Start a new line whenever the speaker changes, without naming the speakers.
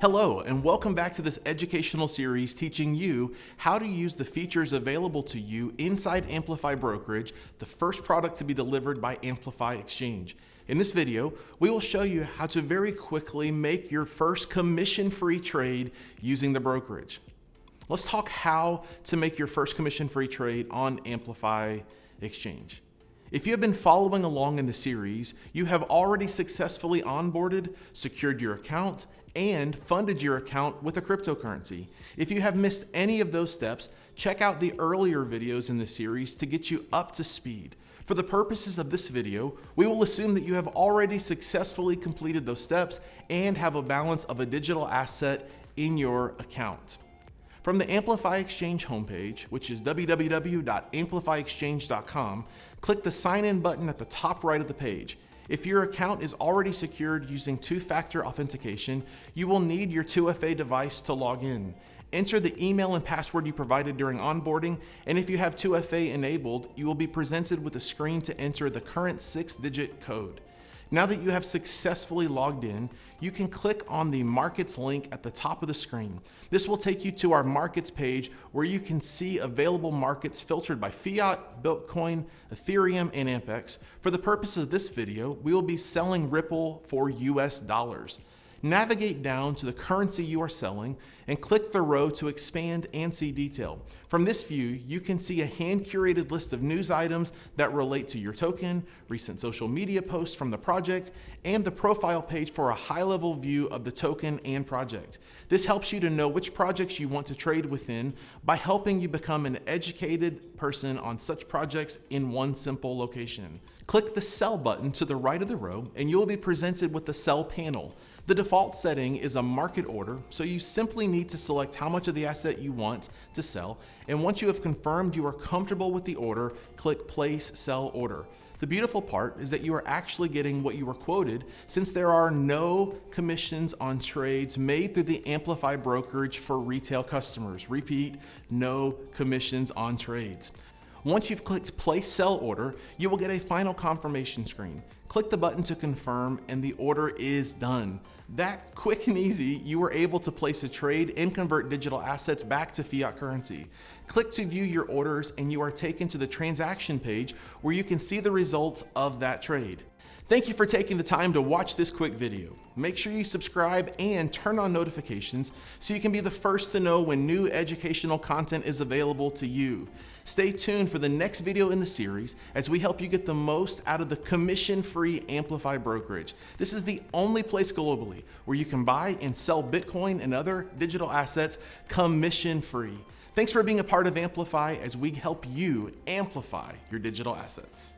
Hello, and welcome back to this educational series teaching you how to use the features available to you inside Amplify Brokerage, the first product to be delivered by Amplify Exchange. In this video, we will show you how to very quickly make your first commission-free trade using the brokerage. Let's talk how to make your first commission-free trade on Amplify Exchange. If you have been following along in the series, you have already successfully onboarded, secured your account, and funded your account with a cryptocurrency. If you have missed any of those steps, check out the earlier videos in the series to get you up to speed. For the purposes of this video, we will assume that you have already successfully completed those steps and have a balance of a digital asset in your account. From the Amplify Exchange homepage, which is www.amplifyexchange.com, click the Sign In button at the top right of the page. If your account is already secured using two-factor authentication, you will need your 2FA device to log in. Enter the email and password you provided during onboarding, and if you have 2FA enabled, you will be presented with a screen to enter the current 6-digit code. Now that you have successfully logged in, you can click on the Markets link at the top of the screen. This will take you to our Markets page where you can see available markets filtered by Fiat, Bitcoin, Ethereum, and AMPX. For the purpose of this video, we will be selling Ripple for US dollars. Navigate down to the currency you are selling and click the row to expand and see detail. From this view, you can see a hand-curated list of news items that relate to your token, recent social media posts from the project, and the profile page for a high-level view of the token and project. This helps you to know which projects you want to trade within by helping you become an educated person on such projects in one simple location. Click the Sell button to the right of the row and you will be presented with the Sell panel. The default setting is a market order, so you simply need to select how much of the asset you want to sell, and once you have confirmed you are comfortable with the order, click Place Sell Order. The beautiful part is that you are actually getting what you were quoted since there are no commissions on trades made through the Amplify Brokerage for retail customers. Repeat, no commissions on trades. Once you've clicked Place Sell Order, you will get a final confirmation screen. Click the button to confirm and the order is done. That quick and easy, you were able to place a trade and convert digital assets back to fiat currency. Click to view your orders and you are taken to the transaction page where you can see the results of that trade. Thank you for taking the time to watch this quick video. Make sure you subscribe and turn on notifications so you can be the first to know when new educational content is available to you. Stay tuned for the next video in the series as we help you get the most out of the commission-free Amplify Brokerage. This is the only place globally where you can buy and sell Bitcoin and other digital assets commission-free. Thanks for being a part of Amplify as we help you amplify your digital assets.